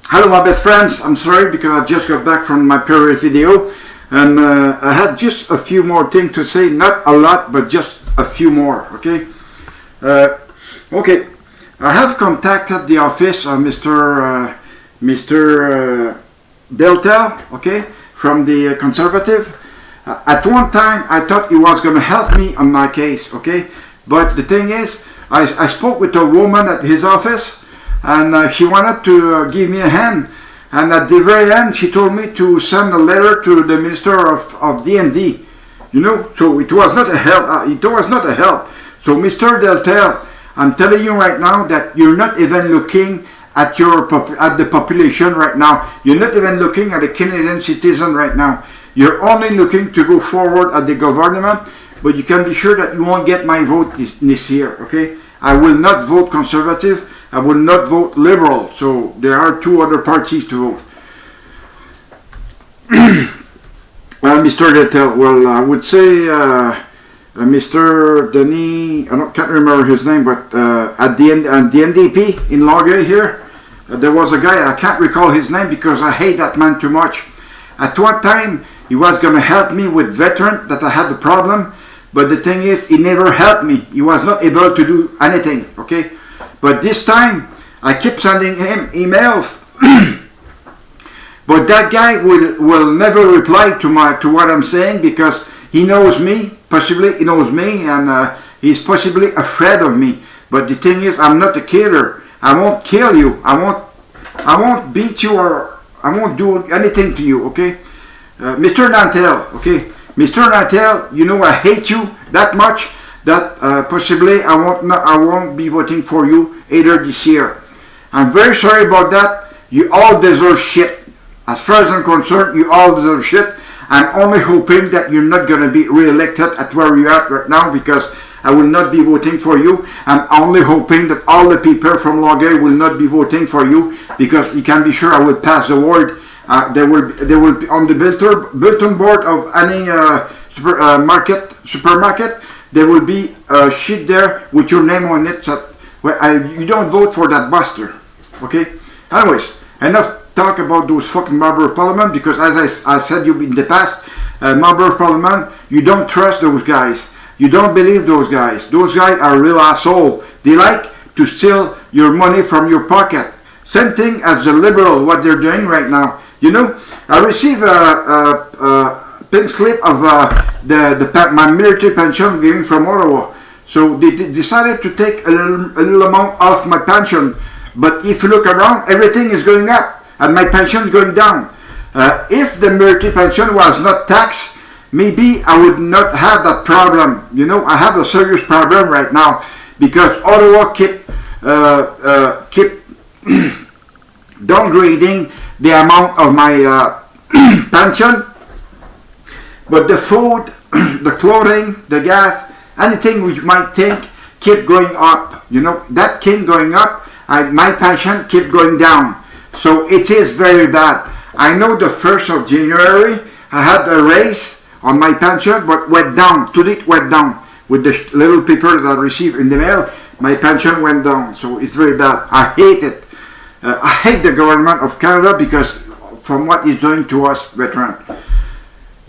Hello my best friends, I'm sorry because I just got back from my previous video and I had just a few more things to say, not a lot but just a few more, okay? Okay, I have contacted the office of Mr. Deltel, okay, from the Conservative. At one time I thought he was going to help me on my case, okay? But the thing is, I spoke with a woman at his office and she wanted to give me a hand, and at the very end she told me to send a letter to the Minister of DND, you know, so it was not a help. So Mr. Deltel, I'm telling you right now that you're not even looking at the population right now. You're not even looking at the Canadian citizen right now. You're only looking to go forward at the government, but you can be sure that you won't get my vote this year, okay? I will not vote Conservative. I will not vote Liberal, so there are two other parties to vote. Mr. Deltel, well, I would say Mr. Denis, can't remember his name, but at the NDP in Longueuil here, there was a guy, I can't recall his name because I hate that man too much. At one time, he was going to help me with veteran that I had the problem, but the thing is, he never helped me. He was not able to do anything, okay? But this time, I keep sending him emails, but that guy will never reply to what I'm saying because he knows me, and he's possibly afraid of me. But the thing is, I'm not a killer. I won't kill you. I won't beat you, or I won't do anything to you, okay? Mr. Nantel, okay? Mr. Nantel, you know I hate you that much that possibly I won't be voting for you either this year. I'm very sorry about that. You all deserve shit. As far as I'm concerned, you all deserve shit. I'm only hoping that you're not going to be re-elected at where you're at right now because I will not be voting for you. I'm only hoping that all the people from Longueuil will not be voting for you because you can be sure I will pass the word. They will be on the bulletin board of any supermarket. There will be a sheet there with your name on it. So you don't vote for that buster, okay? Anyways, enough talk about those fucking member of parliament because as I said you in the past, member of parliament, you don't trust those guys. You don't believe those guys. Those guys are real assholes. They like to steal your money from your pocket. Same thing as the Liberal, what they're doing right now. You know, I received a pink slip of my military pension given from Ottawa. So they decided to take a little amount off my pension. But if you look around, everything is going up and my pension is going down. If the military pension was not taxed, maybe I would not have that problem. You know, I have a serious problem right now because Ottawa keep downgrading the amount of my pension. But the food, the clothing, the gas, anything which you might think keep going up. You know, that keep going up, my pension keep going down. So it is very bad. I know the 1st of January, I had a raise on my pension, but went down. Today it went down. With the little paper that I received in the mail, my pension went down. So it's very bad. I hate it. I hate the government of Canada because from what it's doing to us veterans.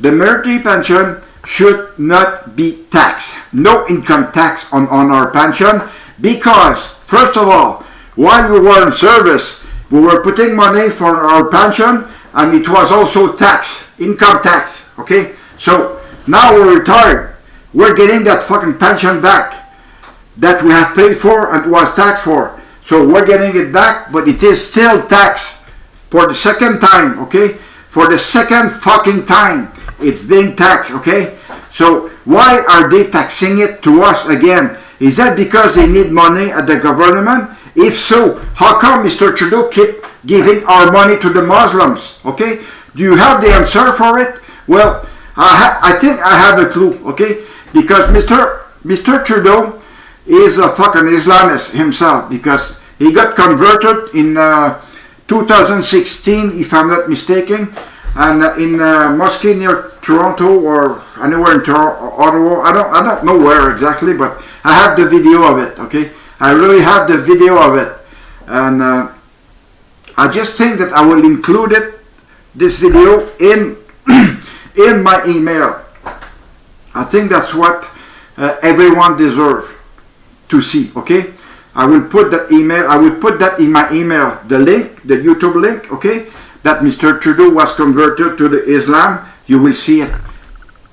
The military pension should not be taxed. No income tax on our pension because, first of all, while we were in service, we were putting money for our pension and it was also tax, income tax, okay? So now we're retired. We're getting that fucking pension back that we have paid for and was taxed for. So we're getting it back, but it is still taxed for the second time, okay? For the second fucking time. It's being taxed, okay? So why are they taxing it to us again? Is that because they need money at the government? If so, how come Mr. Trudeau keep giving our money to the Muslims, okay? Do you have the answer for it? Well, I think I have a clue, okay? Because Mr. Trudeau is a fucking Islamist himself because he got converted in 2016, if I'm not mistaken, and in a mosque near Toronto or anywhere in Ottawa. I don't know where exactly, but I have the video of it, okay? I really have the video of it. And I just think that I will include this video in in my email. I think that's what everyone deserves to see. Okay, I will put that email. I will put that in my email. The link, the YouTube link. Okay, that Mr. Trudeau was converted to the Islam. You will see it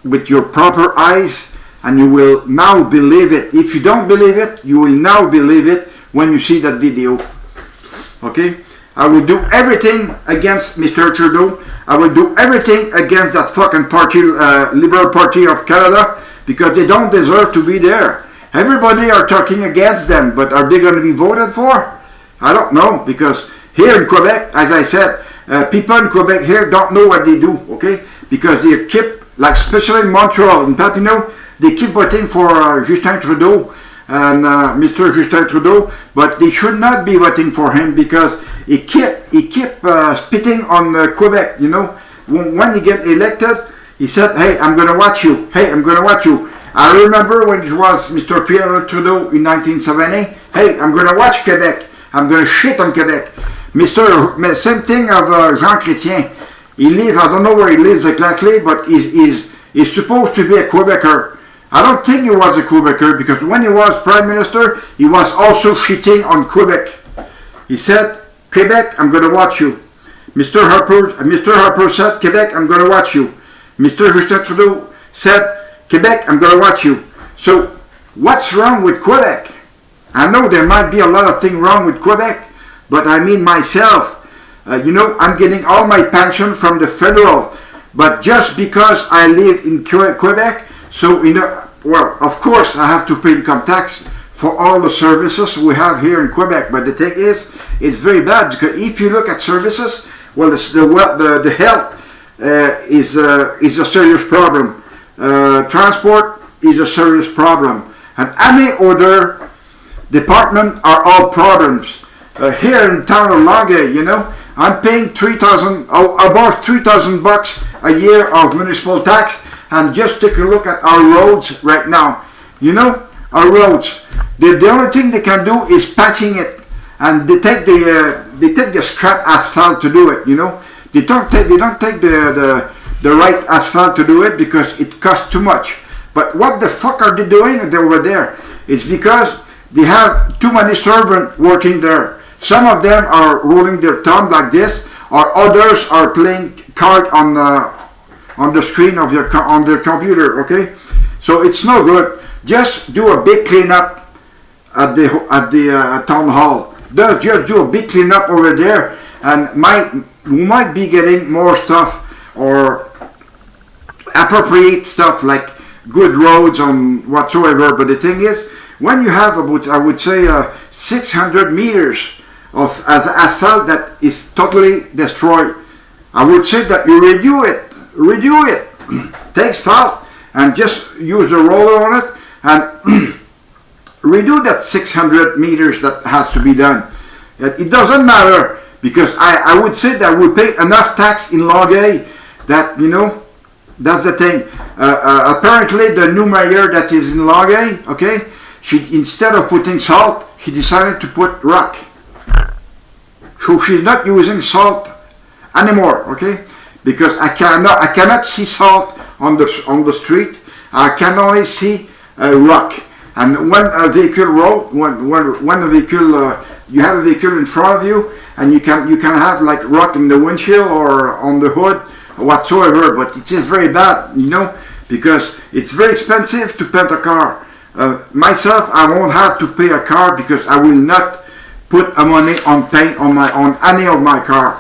with your proper eyes, and you will now believe it. If you don't believe it, you will now believe it when you see that video. Okay, I will do everything against Mr. Trudeau. I will do everything against that fucking party, Liberal Party of Canada, because they don't deserve to be there. Everybody are talking against them, but are they going to be voted for? I don't know, because here in Quebec, as I said, people in Quebec here don't know what they do, okay? Because they keep, like especially in Montreal and Papineau, they keep voting for Justin Trudeau and Mr. Justin Trudeau, but they should not be voting for him because he kept spitting on Quebec, you know. When he get elected, he said, hey, I'm going to watch you. Hey, I'm going to watch you. I remember when it was Mr. Pierre Trudeau in 1970, hey, I'm going to watch Quebec. I'm going to shit on Quebec. Same thing of Jean Chrétien. He lives, I don't know where he lives exactly, but he's supposed to be a Quebecer. I don't think he was a Quebecer because when he was Prime Minister, he was also shitting on Quebec. He said, Quebec, I'm going to watch you. Mr. Harper said, Quebec, I'm going to watch you. Mr. Justin Trudeau said, Quebec, I'm going to watch you. So, what's wrong with Quebec? I know there might be a lot of things wrong with Quebec, but I mean myself. You know, I'm getting all my pension from the federal, but just because I live in Quebec, so well, of course I have to pay income tax for all the services we have here in Quebec. But the thing is, it's very bad because if you look at services, well, the health is a serious problem. Transport is a serious problem, and any other department are all problems. Here in town of Longueuil, you know, I'm paying above $3,000 a year of municipal tax, and just take a look at our roads right now. You know, our roads. The only thing they can do is patching it, and they take the scrap asphalt to do it. You know, they don't take the right asphalt to do it because it costs too much. But what the fuck are they doing over there? It's because they have too many servants working there. Some of them are rolling their thumb like this, or others are playing card on the screen of on their computer. Okay, so it's no good. Just do a big cleanup at the town hall. Just do a big cleanup over there, and we might be getting more stuff or appropriate stuff like good roads on whatsoever. But the thing is, when you have about, I would say, 600 meters of asphalt that is totally destroyed, I would say that you redo it, take salt and just use a roller on it and redo that 600 meters that has to be done. It doesn't matter because I would say that we pay enough tax in Longueuil that, you know, that's the thing. Apparently the new mayor that is in Longueuil, okay, instead of putting salt, she decided to put rock. So she's not using salt anymore, okay? Because I cannot see salt on the street. I can only see rock. And when a vehicle when a vehicle you have a vehicle in front of you, and you can have like rock in the windshield or on the hood or whatsoever. But it is very bad, you know, because it's very expensive to paint a car. Myself, I won't have to pay a car because I will not put a money on paint on any of my car.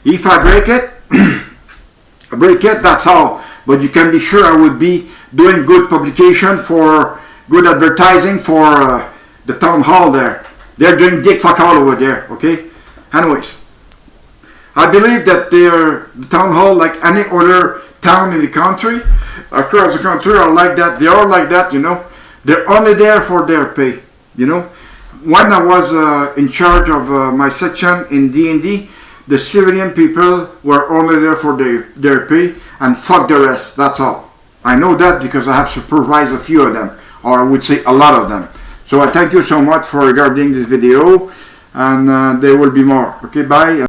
If I break it, that's all. But you can be sure I would be doing good publication for good advertising for the town hall there. They're doing dick fuck all over there, okay? Anyways, I believe that the town hall, like any other town in the country, across the country, are like that. They are like that, you know. They're only there for their pay, you know. When I was in charge of my section in D&D, the civilian people were only there for their pay and fuck the rest, that's all. I know that because I have supervised a few of them, or I would say a lot of them. So I thank you so much for regarding this video. and there will be more. Okay, bye.